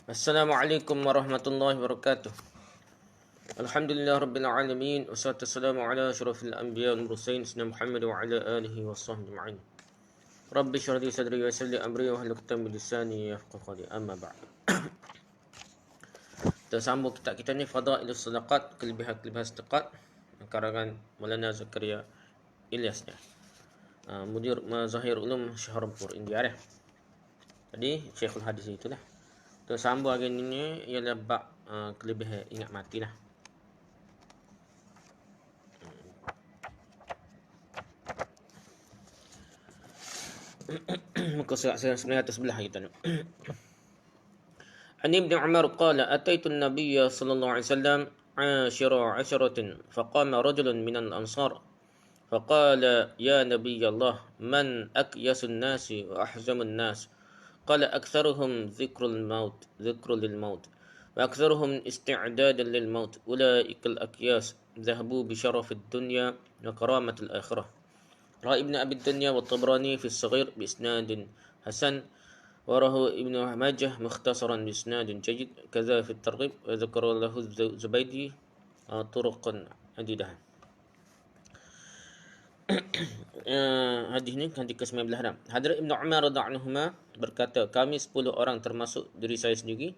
Assalamualaikum warahmatullahi wabarakatuh. Alhamdulillah rabbil alamin wassalatu wassalamu ala asyrafil anbiya wal mursalin sayyidina Muhammad wa ala alihi washabbihi ajma'in. Rabbi shrah li sadri wa yassir li amri wa hlul 'uqdatam min lisani yafqahu qawli. Amma ba'd. Kita sambung kitab kita ni Fadailus Sadaqat, kelebihan-kelebihan sedekah karangan Maulana Zakaria Ilyas ya. Mudir Mazahir Ulum Shahrampur India ya. Tadi Syekhul Hadis itulah. Kita sambung hari ni ialah bab kelebihan ingat mati lah. Muka surat sebenarnya atas sebelah kita ni. An Ibn Umar qala ataitu an-nabiy sallallahu alaihi wasallam 10 faqama rajulun min al-ansar faqala ya nabiy Allah man akyasun nasi wa ahzamun nas qala aktharuhum dhikru lil maut wa aktharuhum isti'dadan lil maut ulaika al-akyas dhahabu bi sharaf ad-dunya wa karamat al-akhirah. Rawi Ibn Abi Dunya wa Tabrani fi as-Saghir bi isnadin hasan ورواه ابن ماجه مختصرا بإسناد جيد كذا في الترغيب وذكر له الزبيدي طرقا عديدة. Hadis ni hadis ke-19 dah. Hadrat Ibn Umar radhiyallahu anhuma berkata, kami 10 orang termasuk diri saya sendiri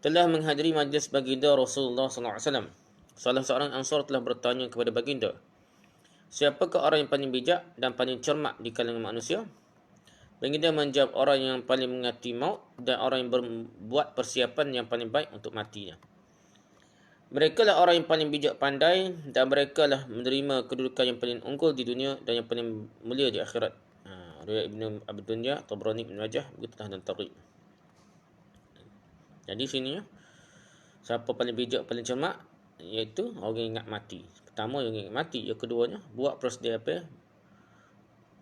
telah menghadiri majlis baginda Rasulullah sallallahu alaihi wasallam. Salah seorang Ansar telah bertanya kepada baginda, siapakah orang yang paling bijak dan paling cermat di kalangan manusia? Baginda menjawab, orang yang paling mengerti maut dan orang yang berbuat persiapan yang paling baik untuk matinya. Mereka lah orang yang paling bijak pandai dan mereka lah menerima kedudukan yang paling unggul di dunia dan yang paling mulia di akhirat. Riwayat Ibn Abi Dunya, Tabrani, Ibn Majah, begitu dan Targhib. Jadi sini siapa paling bijak, paling cermat, iaitu orang yang ingat mati. Pertama yang ingat mati, yang keduanya buat persiapan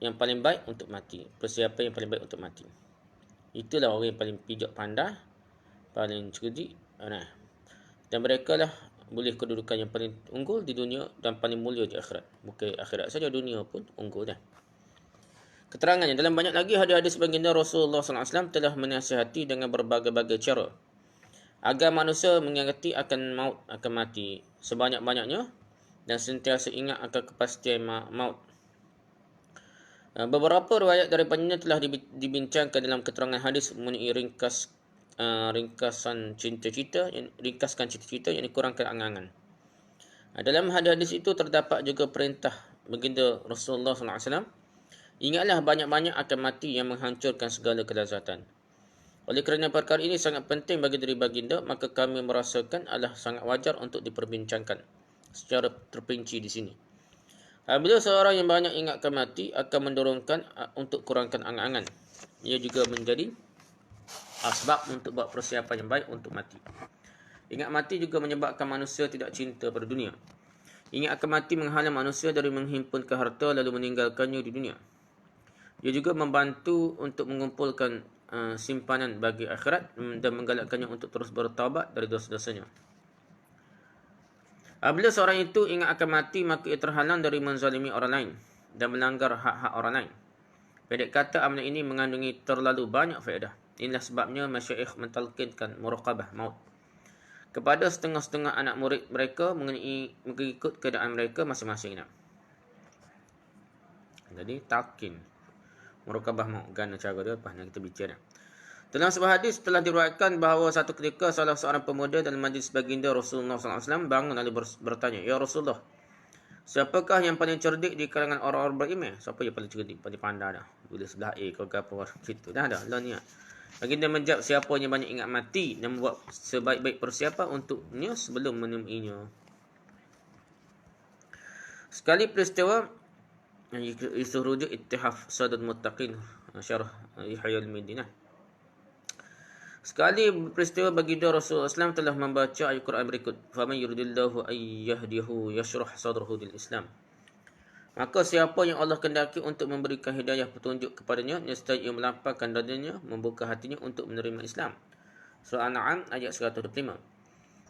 yang paling baik untuk mati. Persiapan yang paling baik untuk mati. Itulah orang yang paling bijak pandai, paling cerdik. Dan mereka lah boleh kedudukan yang paling unggul di dunia dan paling mulia di akhirat. Bukan akhirat saja, dunia pun unggul dah. Keterangannya, dalam banyak lagi hadis-hadis baginda Rasulullah SAW telah menasihati dengan berbagai-bagai cara agar manusia mengerti akan maut, akan mati sebanyak-banyaknya dan sentiasa ingat akan kepastian maut. Beberapa riwayat daripadanya telah dibincangkan dalam keterangan hadis mengenai ringkasan cita-cita yang dikurangkan angan-angan. Dalam hadis itu terdapat juga perintah baginda Rasulullah SAW, ingatlah banyak-banyak akan mati yang menghancurkan segala kelazatan. Oleh kerana perkara ini sangat penting bagi diri baginda, maka kami merasakan adalah sangat wajar untuk diperbincangkan secara terperinci di sini. Bila seorang yang banyak ingatkan mati akan mendorongkan untuk kurangkan angan-angan. Ia juga menjadi asbab untuk buat persiapan yang baik untuk mati. Ingat mati juga menyebabkan manusia tidak cinta pada dunia. Ingat akan mati menghalang manusia dari menghimpunkan harta lalu meninggalkannya di dunia. Ia juga membantu untuk mengumpulkan simpanan bagi akhirat dan menggalakkannya untuk terus bertaubat dari dosa-dosanya. Bila seorang itu ingat akan mati, maka ia terhalang dari menzalimi orang lain dan melanggar hak-hak orang lain. Pendek kata, amalan ini mengandungi terlalu banyak faedah. Inilah sebabnya masyayikh mentalkinkan muraqabah maut kepada setengah-setengah anak murid mereka mengikut keadaan mereka masing-masing. Jadi talqin muraqabah maut, gana cara dia apa nak kita bicara. Dalam sebuah hadis telah diriwayatkan bahawa satu ketika salah seorang pemuda dalam majlis baginda Rasulullah SAW bangun lalu bertanya, ya Rasulullah, siapakah yang paling cerdik di kalangan orang-orang berilmu? Siapa yang paling cerdik, paling pandai dah? Bila sebelah A kau apa gitu dah lah ni. Baginda menjawab, siapa yang banyak ingat mati dan membuat sebaik-baik persiapan untuknya sebelum menemuinya. Sekali peristiwa isu rujuk Ittihaf Sadul Muttaqin syarah Yahya al-Madinah. Sekali peristiwa baginda Rasulullah SAW telah membaca ayat Quran berikut, faman yuridillahu ayyahdihu yashrah sadrahu lil Islam. Maka siapa yang Allah kehendaki untuk memberikan hidayah petunjuk kepadanya, nescaya ia melapangkan dadanya, membuka hatinya untuk menerima Islam. Surah An-An'am ayat 125.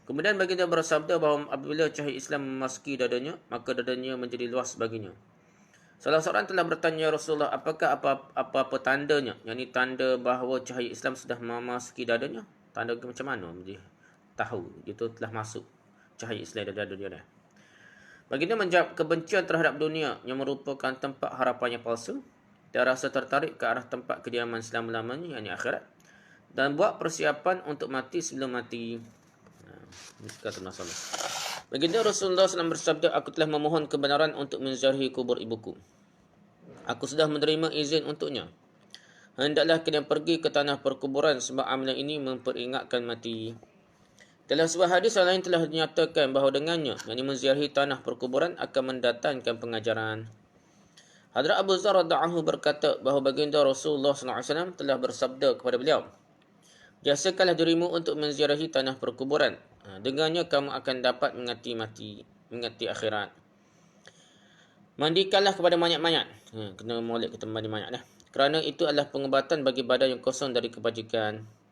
Kemudian baginda bersabda bahawa apabila cahaya Islam memasuki dadanya, maka dadanya menjadi luas baginya. Salah seorang telah bertanya, Rasulullah, apakah apa-apa tandanya? Yang ini tanda bahawa cahaya Islam sudah memasuki dadanya? Tanda macam mana dia tahu itu telah masuk cahaya Islam dalam dunia dia. Baginda menjawab, kebencian terhadap dunia yang merupakan tempat harapan yang palsu dan rasa tertarik ke arah tempat kediaman selama-lamanya, yakni akhirat, dan buat persiapan untuk mati sebelum mati. Ini kata masalah. Baginda Rasulullah SAW bersabda, aku telah memohon kebenaran untuk menziarahi kubur ibuku. Aku sudah menerima izin untuknya. Hendaklah kalian pergi ke tanah perkuburan sebab amalan ini memperingatkan mati. Dalam sebuah hadis lain telah dinyatakan bahawa dengannya, yakni menziarahi tanah perkuburan, akan mendatangkan pengajaran. Hadrat Abu Dzar radhiyallahu berkata bahawa baginda Rasulullah SAW telah bersabda kepada beliau, biasakanlah dirimu untuk menziarahi tanah perkuburan. Dengannya kamu akan dapat mengingati akhirat. Mandikanlah kepada mayat-mayat. Kena molek kita mandi mayat dah. Kerana itu adalah pengobatan bagi badan yang kosong dari kebajikan.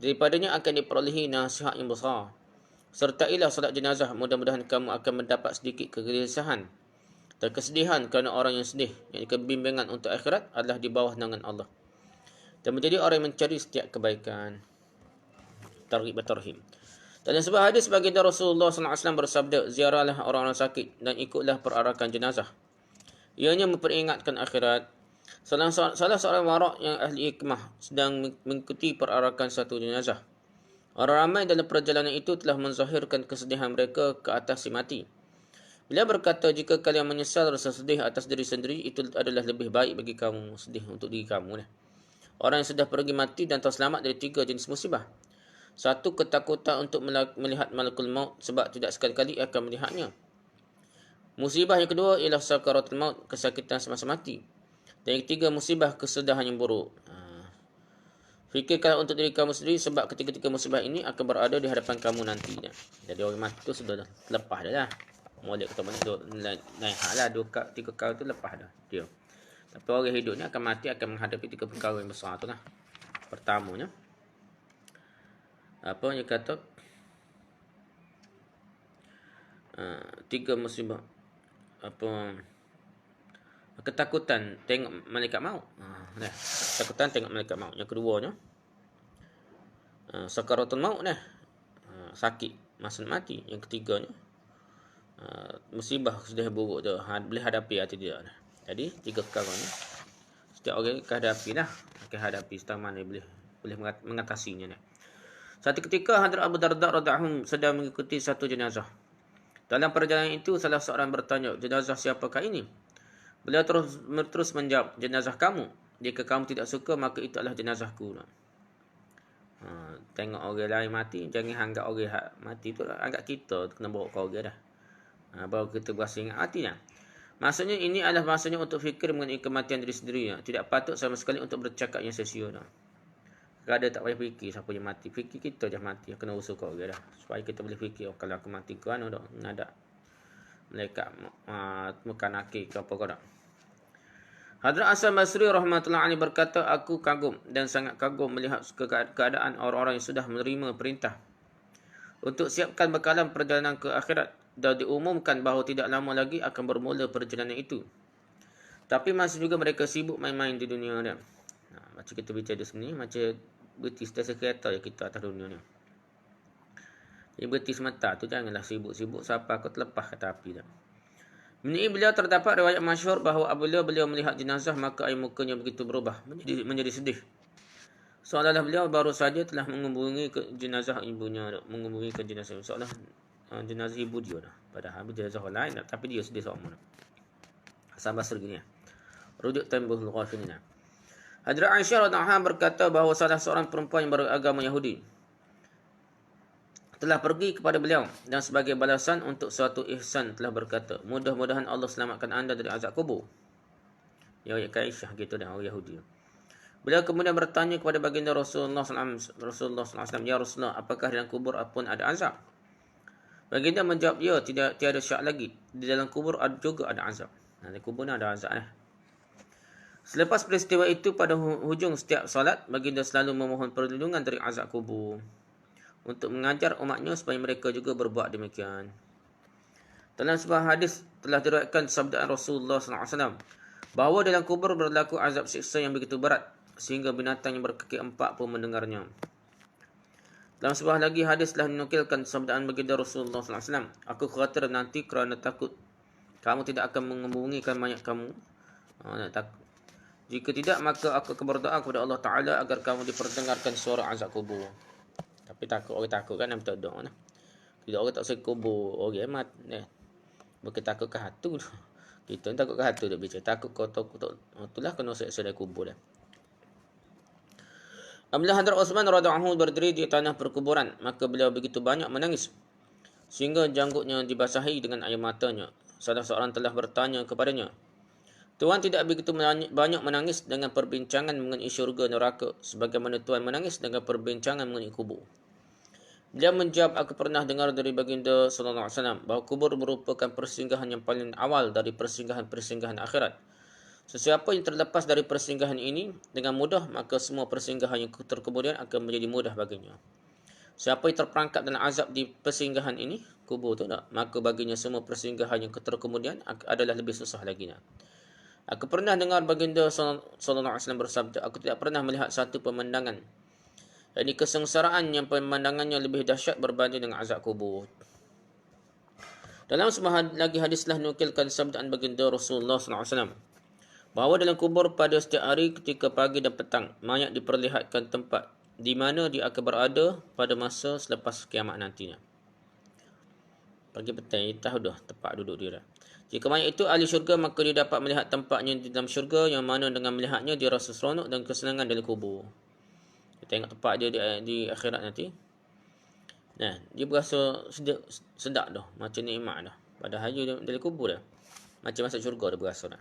Daripadanya akan diperolehi nasihat yang besar. Sertailah solat jenazah, mudah-mudahan kamu akan mendapat sedikit kegelisahan dan kesedihan kerana orang yang sedih, yang kebimbingan untuk akhirat adalah di bawah naungan Allah dan menjadi orang yang mencari setiap kebaikan. Targhib wa tarhib. Dalam sebuah hadis baginda Rasulullah SAW bersabda, ziarahlah orang-orang sakit dan ikutlah perarakan jenazah. Ianya memperingatkan akhirat. Salah seorang warak yang ahli hikmah sedang mengikuti perarakan satu jenazah. Orang ramai dalam perjalanan itu telah menzahirkan kesedihan mereka ke atas si mati. Beliau berkata, jika kalian menyesal rasa sedih atas diri sendiri, itu adalah lebih baik bagi kamu, sedih untuk diri kamu. Orang yang sudah pergi mati dan telah selamat dari 3 jenis musibah. Satu, ketakutan untuk melihat malakul maut sebab tidak sekali-kali akan melihatnya. Musibah yang kedua ialah sakaratul maut, kesakitan semasa mati. Dan yang ketiga, musibah kesedihan yang buruk. Fikirkan untuk diri kamu sendiri sebab ketiga-tiga musibah ini akan berada di hadapan kamu nanti. Jadi orang mati tu sudah lepas dah lah. Molek kata mana lain hal lah, 3 perkara tu lepas dah dia. Tapi orang hidup ni akan mati, akan menghadapi 3 perkara yang besar tu lah. Pertamanya, apa yang kata 3 musibah, apa, ketakutan tengok malaikat maut. Ketakutan tengok malaikat maut. Yang keduanya, sakaratul maut dah. Sakit masa mati. Yang ketiganya, musibah sudah buruk tu, boleh hadapi atau tidak. Jadi 3 perkara ni setiap orang akan hadapi lah. Akan hadapi setiap mana boleh mengatasinya ni. Satu ketika Hadrat Abu Darda radhiyallahu sedang mengikuti satu jenazah. Dalam perjalanan itu salah seorang bertanya, jenazah siapakah ini? Beliau terus menjawab, jenazah kamu. Jika kamu tidak suka, maka itu adalah jenazahku. Tengok orang lain mati, jangan anggap orang mati tu anggap kita kena bawa ke orang dah. Baru kita berasa ingat mati dah. Maksudnya ini adalah masanya untuk fikir mengenai kematian diri sendiri. Tidak patut sama sekali untuk bercakap yang sia-sia. Kadang tak payah fikir siapa yang mati. Fikir kita je mati, kena usul ke orang dah. Supaya kita boleh fikir, kalau aku mati ke mana dah. Ada malaikat makan akhir ke apa kau dah. Hadrat Hasan Basri rahmatullahi alaihi berkata, aku kagum dan sangat kagum melihat keadaan orang-orang yang sudah menerima perintah untuk siapkan bekalan perjalanan ke akhirat dan diumumkan bahawa tidak lama lagi akan bermula perjalanan itu. Tapi masih juga mereka sibuk main-main di dunia ni. Macam kita bicara sebenarnya, macam berhenti stesen kereta je kita atas dunia ni. Jadi berhenti semata tu janganlah sibuk-sibuk sampai kau terlepas kata api dah. Menurut beliau terdapat riwayat masyhur bahawa apabila beliau melihat jenazah maka air mukanya begitu berubah menjadi sedih. Seolah-olah beliau baru saja telah mengumbungi ke jenazah ibunya, mengumbungi ke jenazah seolah jenazah ibu dia dah. Padahal jenazah orang lain dah, tapi dia sedih sama. Hasan Basri gini. Rujuk Tanbihul Ghafilin. Hadrat Aisyah radhiyallahu anha berkata bahawa salah seorang perempuan yang beragama Yahudi telah pergi kepada beliau dan sebagai balasan untuk suatu ihsan telah berkata, mudah-mudahan Allah selamatkan anda dari azab kubur. Ya Aisyah gitu dah orang Yahudi. Beliau kemudian bertanya kepada baginda Rasulullah SAW, ya Rasulullah, apakah dalam kubur pun ada azab? Baginda menjawab, ya, tiada syak lagi. Di dalam kubur juga ada azab. Di kubur ada azab dah. Selepas peristiwa itu, pada hujung setiap salat, baginda selalu memohon perlindungan dari azab kubur untuk mengajar umatnya supaya mereka juga berbuat demikian. Dalam sebuah hadis telah diriwayatkan sabdaan Rasulullah SAW bahawa dalam kubur berlaku azab siksa yang begitu berat sehingga binatang yang berkaki 4 pun mendengarnya. Dalam sebuah lagi hadis telah dinukilkan sabdaan baginda Rasulullah SAW, aku khawatir nanti kerana takut kamu tidak akan menghubungikan mayat kamu. Jika tidak, maka aku akan berdoa kepada Allah Ta'ala agar kamu diperdengarkan suara azab kubur. Tapi takut, orang takut kan, nak minta doa. Tidak, orang tak suka kubur, orang mat. Bukan takut ke hatu. Kita takut ke hatu dah bicara. Takut kau takut. Itulah kena seksa dari kubur dah. Apabila Hadrat Osman radhiyallahu anhu berdiri di tanah perkuburan, maka beliau begitu banyak menangis sehingga janggutnya dibasahi dengan air matanya. Salah seorang telah bertanya kepadanya, Tuan tidak begitu banyak menangis dengan perbincangan mengenai syurga neraka sebagaimana Tuan menangis dengan perbincangan mengenai kubur. Beliau menjawab, aku pernah dengar dari baginda sallallahu alaihi wasallam bahawa kubur merupakan persinggahan yang paling awal dari persinggahan-persinggahan akhirat. Sesiapa yang terlepas dari persinggahan ini dengan mudah, maka semua persinggahan yang terkemudian akan menjadi mudah baginya. Siapa yang terperangkap dalam azab di persinggahan ini, kubur tu tak, maka baginya semua persinggahan yang terkemudian adalah lebih susah lagi. Aku pernah dengar baginda sallallahu alaihi wasallam bersabda, aku tidak pernah melihat satu pemandangan, yakni kesengsaraan yang pemandangannya lebih dahsyat berbanding dengan azab kubur. Dalam sebuah lagi hadis telah nukilkan sabdaan baginda Rasulullah sallallahu alaihi wasallam bahawa dalam kubur pada setiap hari ketika pagi dan petang, mayat diperlihatkan tempat di mana dia akan berada pada masa selepas kiamat nantinya. Pagi petang, dia tahu dah tempat duduk dia dah. Jika mayat itu ahli syurga, maka dia dapat melihat tempatnya di dalam syurga, yang mana dengan melihatnya dia rasa seronok dan kesenangan dalam kubur. Kita tengok tempat dia di akhirat nanti. Nah, dia berasa sedap dah, macam nikmat dah. Padahal dia dalam kubur dah. Macam masuk syurga dah berasa dah.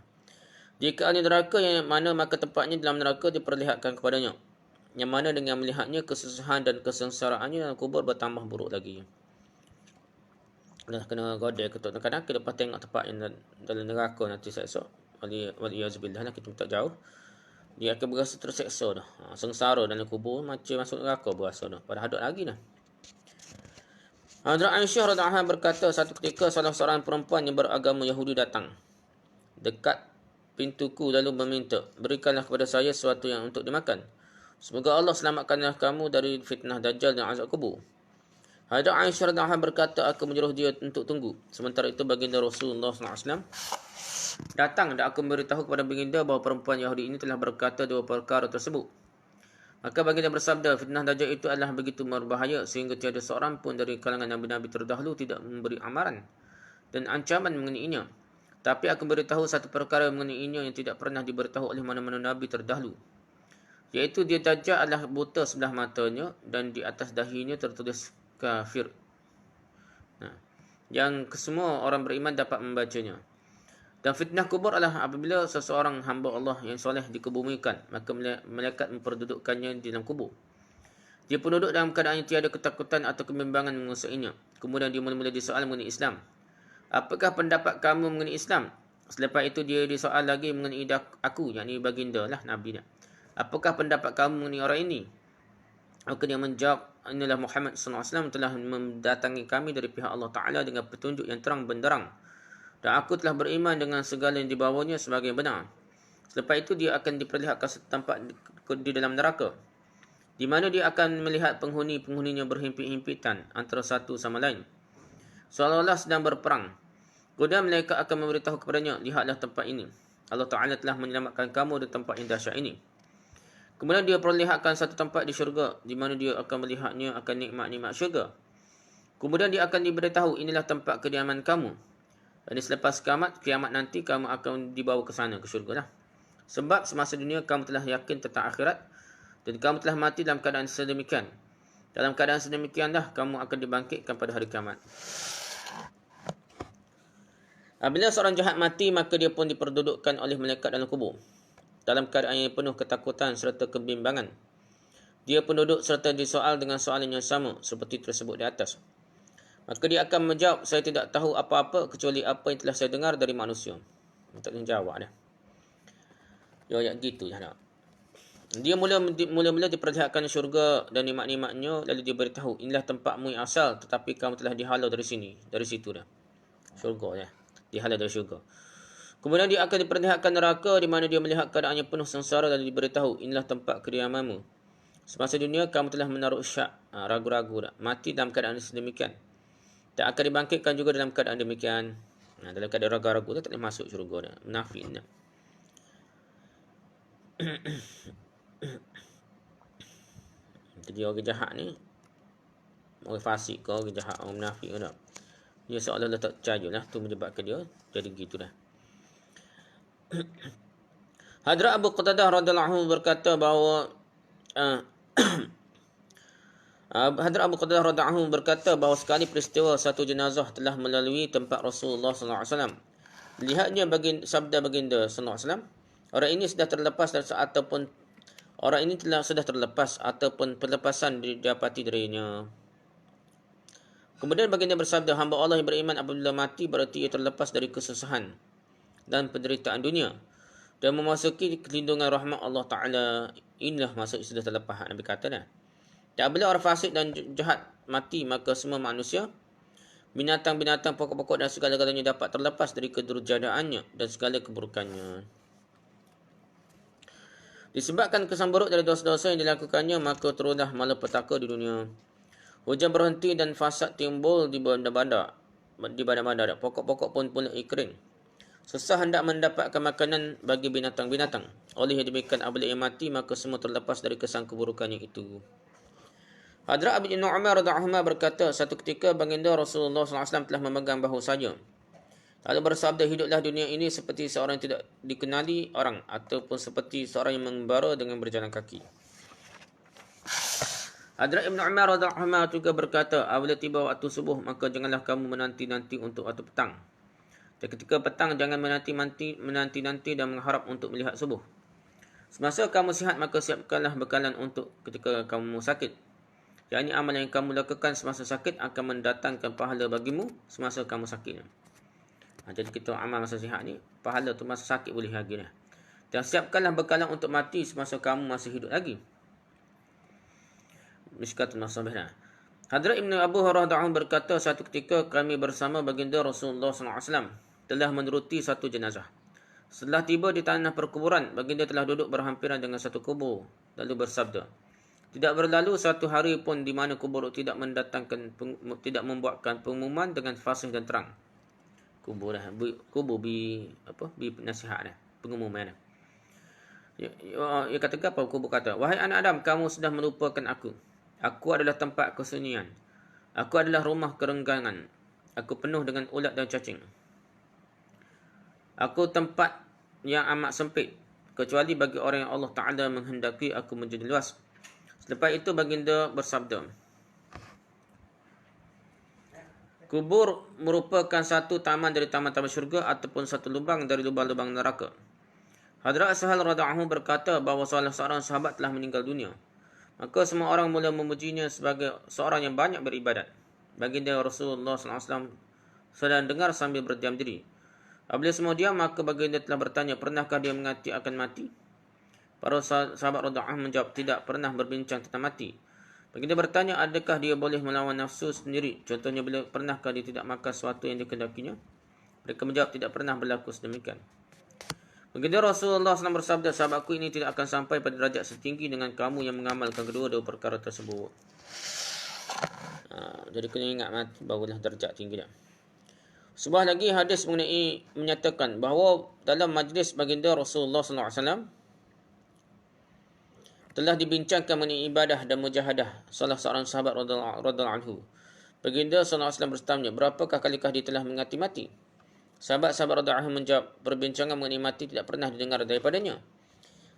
Jika ahli neraka yang mana, maka tempatnya dalam neraka diperlihatkan kepadanya, yang mana dengan melihatnya kesusahan dan kesengsaraannya dalam kubur bertambah buruk lagi. Dah kena godek kadang-kadang kita lepas tengok tempat yang dalam neraka nanti esok, waliyazubillah lah, kita minta jauh, dia akan berasa terseksa dah, sengsara dalam kubur macam masuk neraka berasa dah, padahal hadap lagi dah. Hadrat Aisyah radhiyallahu anha berkata, satu ketika salah seorang perempuan yang beragama Yahudi datang dekat pintuku lalu meminta, berikanlah kepada saya sesuatu yang untuk dimakan. Semoga Allah selamatkanlah kamu dari fitnah Dajjal dan azab kubur. Hadrat Aisyah radhiyallahu anha berkata, aku menyuruh dia untuk tunggu. Sementara itu baginda Rasulullah SAW datang dan aku memberitahu kepada baginda bahawa perempuan Yahudi ini telah berkata dua perkara tersebut. Maka baginda bersabda, fitnah Dajjal itu adalah begitu berbahaya sehingga tiada seorang pun dari kalangan Nabi-Nabi terdahulu tidak memberi amaran dan ancaman mengenainya. Tapi aku beritahu satu perkara mengenainya yang tidak pernah diberitahu oleh mana-mana Nabi terdahulu, iaitu dia Dajjal adalah buta sebelah matanya dan di atas dahinya tertulis kafir. Yang kesemua orang beriman dapat membacanya. Dan fitnah kubur adalah apabila seseorang hamba Allah yang soleh dikebumikan, maka malaikat memperdudukkannya di dalam kubur. Dia pun duduk dalam keadaan yang tiada ketakutan atau kebimbangan menguasainya. Kemudian dia mula-mula disoal mengenai Islam. Apakah pendapat kamu mengenai Islam? Selepas itu dia disoal lagi mengenai aku, yakni baginda lah, Nabi dia. Apakah pendapat kamu mengenai orang ini? Maka dia menjawab, inilah Muhammad SAW telah mendatangi kami dari pihak Allah Ta'ala dengan petunjuk yang terang benderang. Dan aku telah beriman dengan segala yang dibawanya sebagai benar. Selepas itu dia akan diperlihatkan tempat di dalam neraka, di mana dia akan melihat penghuni-penghuninya berhimpit-himpitan antara satu sama lain, seolah-olah sedang berperang. Kemudian mereka akan memberitahu kepadanya, lihatlah tempat ini. Allah Ta'ala telah menyelamatkan kamu di tempat yang dahsyat ini. Kemudian dia perlihatkan satu tempat di syurga, di mana dia akan melihatnya akan nikmat-nikmat syurga. Kemudian dia akan diberitahu, inilah tempat kediaman kamu. Dan selepas kiamat nanti, kamu akan dibawa ke sana, ke syurga lah. Sebab semasa dunia kamu telah yakin tentang akhirat, dan kamu telah mati dalam keadaan sedemikian. Dalam keadaan sedemikianlah kamu akan dibangkitkan pada hari kiamat. Apabila seorang jahat mati, maka dia pun diperdudukkan oleh malaikat dalam kubur, dalam keadaan yang penuh ketakutan serta kebimbangan. Dia pun duduk serta disoal dengan soalan yang sama seperti tersebut di atas. Maka dia akan menjawab, saya tidak tahu apa-apa kecuali apa yang telah saya dengar dari manusia. Tak boleh jawab dah. Ya gitu je nak. Dia mula-mula diperlihatkan syurga dan nikmat-nikmatnya, lalu dia beritahu, inilah tempatmu yang asal, tetapi kamu telah dihalau dari sini, dari situ dah. Syurga dah. Dihalau dari syurga. Kemudian dia akan diperlihatkan neraka, di mana dia melihat keadaan yang penuh sengsara, lalu diberitahu, inilah tempat kediamanmu. Semasa dunia kamu telah menaruh syak, ragu-ragu tak? Mati dalam keadaan sedemikian. Tak akan dibangkitkan juga dalam keadaan demikian. Dalam keadaan ragu-ragu tak boleh masuk syurga dah. Munafik dah. Jadi orang jahat ni, orang fasik ke, orang jahat, orang munafik ke tak? Dia seolah-olah tak percaya lah. Tu menyebabkan dia jadi gitu dah. Hadrat Abu Qatadah radhiyallahu anhu berkata bahawa Hadrat Abu Qatadah radhiyallahu anhu berkata bahawa sekali peristiwa satu jenazah telah melalui tempat Rasulullah sallallahu alaihi wasallam. Lihatnya sabda baginda sallallahu alaihi wasallam, orang ini sudah terlepas ataupun pelepasan didapati darinya. Kemudian baginda bersabda, hamba Allah yang beriman apabila mati berarti ia terlepas dari kesusahan dan penderitaan dunia dan memasuki kelindungan rahmat Allah Ta'ala. Inilah maksud sudah terlepas. Nabi kata dah. Tak bila orang fasik dan jahat mati, maka semua manusia, binatang-binatang, pokok-pokok dan segala-galanya dapat terlepas dari kedurjanaannya dan segala keburukannya. Disebabkan kesan buruk dari dosa-dosa yang dilakukannya, maka turunlah malapetaka di dunia. Hujan berhenti dan fasad timbul di bandar-bandar. Pokok-pokok pun kering. Susah hendak mendapatkan makanan bagi binatang-binatang. Oleh demikian apabila ia mati, maka semua terlepas dari kesan keburukannya itu. Hadrat Ibn Umar radhiyallahu anhu berkata, satu ketika baginda Rasulullah SAW telah memegang bahu saya. Lalu bersabda, hiduplah dunia ini seperti seorang yang tidak dikenali orang, ataupun seperti seorang yang mengembara dengan berjalan kaki. Hadrat Ibn Umar radhiyallahu anhu juga berkata, apabila tiba waktu subuh, maka janganlah kamu menanti-nanti untuk waktu petang. Dan ketika petang, jangan menanti-nanti dan mengharap untuk melihat subuh. Semasa kamu sihat, maka siapkanlah bekalan untuk ketika kamu sakit. Yang ini amal yang kamu lakukan semasa sakit akan mendatangkan pahala bagimu semasa kamu sakit. Jadi kita amal masa sihat ni, pahala tu masa sakit boleh lagi dah. Dan siapkanlah bekalan untuk mati semasa kamu masih hidup lagi. Mishkatul Masabih dah. Hadrat Ibn Abu Hurairah berkata, satu ketika kami bersama baginda Rasulullah SAW telah meneruti satu jenazah. Setelah tiba di tanah perkuburan, baginda telah duduk berhampiran dengan satu kubur. Lalu bersabda, tidak berlalu satu hari pun di mana kubur tidak membuatkan pengumuman dengan fasih dan terang. Kubur nasihat dah, pengumuman dah. Ia kata apa? Kubur kata, wahai anak Adam, kamu sudah melupakan aku. Aku adalah tempat kesunyian. Aku adalah rumah kerenggangan. Aku penuh dengan ulat dan cacing. Aku tempat yang amat sempit, kecuali bagi orang yang Allah Ta'ala menghendaki aku menjadi luas. Selepas itu baginda bersabda, kubur merupakan satu taman dari taman-taman syurga ataupun satu lubang dari lubang-lubang neraka. Hadrat Sahal radhiyallahu anhu berkata bahawa salah seorang sahabat telah meninggal dunia. Maka semua orang mula memujinya sebagai seorang yang banyak beribadat. Baginda Rasulullah SAW sedang dengar sambil berdiam diri. Apabila semua diam, maka baginda telah bertanya, pernahkah dia mengerti akan mati? Para sahabat radhiyallahu anhu menjawab, tidak pernah berbincang tentang mati. Baginda bertanya, adakah dia boleh melawan nafsu sendiri? Contohnya, pernahkah dia tidak makan sesuatu yang dikehendakinya? Mereka menjawab, tidak pernah berlaku sedemikian. Baginda Rasulullah SAW bersabda, sahabatku ini tidak akan sampai pada derajat setinggi dengan kamu yang mengamalkan kedua-dua perkara tersebut. Jadi kena ingat mati barulah derajat tinggi dah. Sebuah lagi hadis menyatakan bahawa dalam majlis baginda Rasulullah SAW telah dibincangkan mengenai ibadah dan mujahadah salah seorang sahabat radhiyallahu anhu. Baginda SAW bertanya, berapakah kalikah dia telah mengerti mati? Sahabat-sahabat radhiyallahu anhu menjawab, perbincangan mengenai mati tidak pernah didengar daripadanya.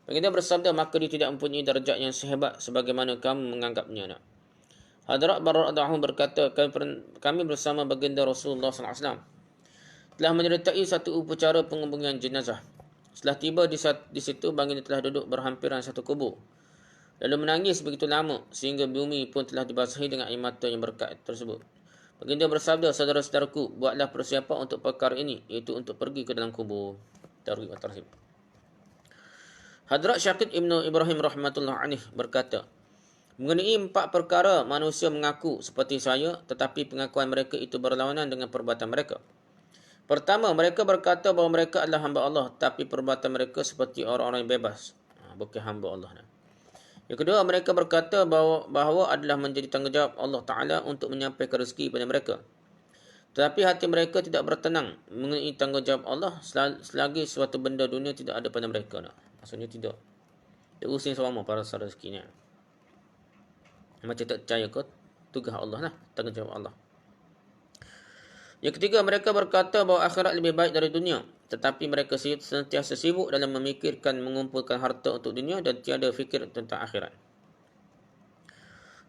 Baginda bersabda, maka dia tidak mempunyai darjat yang sehebat sebagaimana kamu menganggapnya. Hadrat Barra radhiyallahu anhu berkata, kami bersama baginda Rasulullah SAW telah menyertai satu upacara penguburan jenazah. Setelah tiba di situ, baginda telah duduk berhampiran satu kubur, lalu menangis begitu lama sehingga bumi pun telah dibasahi dengan air mata yang berkat tersebut. Baginda bersabda, saudara-saudaraku, buatlah persiapan untuk perkara ini, iaitu untuk pergi ke dalam kubur. Targhib wa tarhib. Hadrat Syakid Ibn Ibrahim rahmatullah alaih berkata, mengenai 4 perkara manusia mengaku seperti saya, tetapi pengakuan mereka itu berlawanan dengan perbuatan mereka. Pertama, mereka berkata bahawa mereka adalah hamba Allah, tapi perbuatan mereka seperti orang-orang yang bebas, bukan hamba Allah. Yang kedua, mereka berkata bahawa adalah menjadi tanggungjawab Allah Ta'ala untuk menyampaikan rezeki kepada mereka. Tetapi hati mereka tidak bertenang mengenai tanggungjawab Allah selagi suatu benda dunia tidak ada pada mereka. Maksudnya tidak urusin selama para rezekinya. Macam tak percaya ke tugas Allah lah, tanggungjawab Allah. Yang ketiga, mereka berkata bahawa akhirat lebih baik dari dunia. Tetapi mereka sentiasa sibuk dalam memikirkan mengumpulkan harta untuk dunia dan tiada fikir tentang akhirat.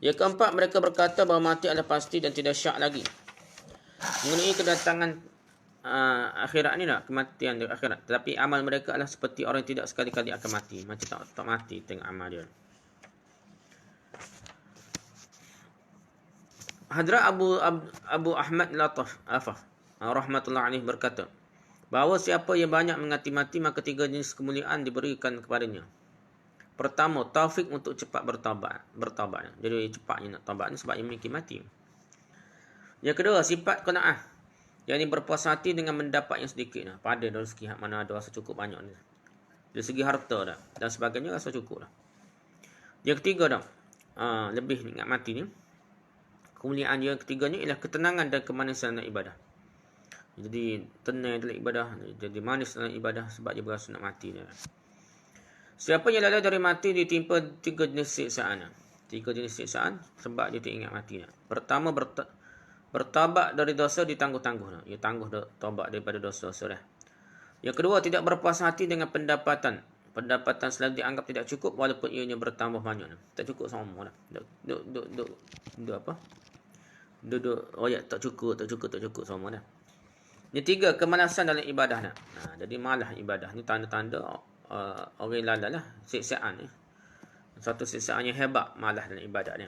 Yang keempat, mereka berkata bahawa mati adalah pasti dan tidak syak lagi. Mengenai kedatangan akhirat ni lah, kematian di akhirat. Tetapi amal mereka adalah seperti orang yang tidak sekali-kali akan mati. Macam tak mati tengok amal dia. Hadrat Abu Ahmad Lataf Afaf rahmatullah alaih berkata bahawa siapa yang banyak mengati-mati maka 3 jenis kemuliaan diberikan kepadanya. Pertama, taufik untuk cepat bertaubat. Jadi cepatnya nak taubat ni sebab ia memiliki mati. Yang kedua, sifat qanaah. Yang ini berpuas hati dengan mendapat yang sedikit dah. Pada rezeki hak mana ada rasa cukup banyak ni. Dari segi harta dah dan sebagainya rasa cukup dah. Yang ketiga dah, lebih ingat mati ni. Kemuliaan yang ketiganya ialah ketenangan dan kemanisan dalam ibadah. Jadi tenang dalam ibadah, jadi manis dalam ibadah sebab dia berasa nak mati dah. Siapa yang lalai dari mati ditimpa 3 jenis siksaan. 3 jenis siksaan sebab dia tak ingat mati dah. Pertama, bertaubat dari dosa ditangguh-tangguh. Ia tangguh taubat daripada dosa-dosa dah. Yang kedua, tidak berpuas hati dengan pendapatan. Pendapatan selalu dianggap tidak cukup walaupun ianya bertambah banyak. Tak cukup sama dah. Duduk royak tak cukup sama dah. Yang tiga, kemalasan dalam ibadah dah. Jadi malah ibadah ni tanda-tanda orang lalai lah, siksaan ni. Satu siksaan yang hebat, malah dalam ibadah ni.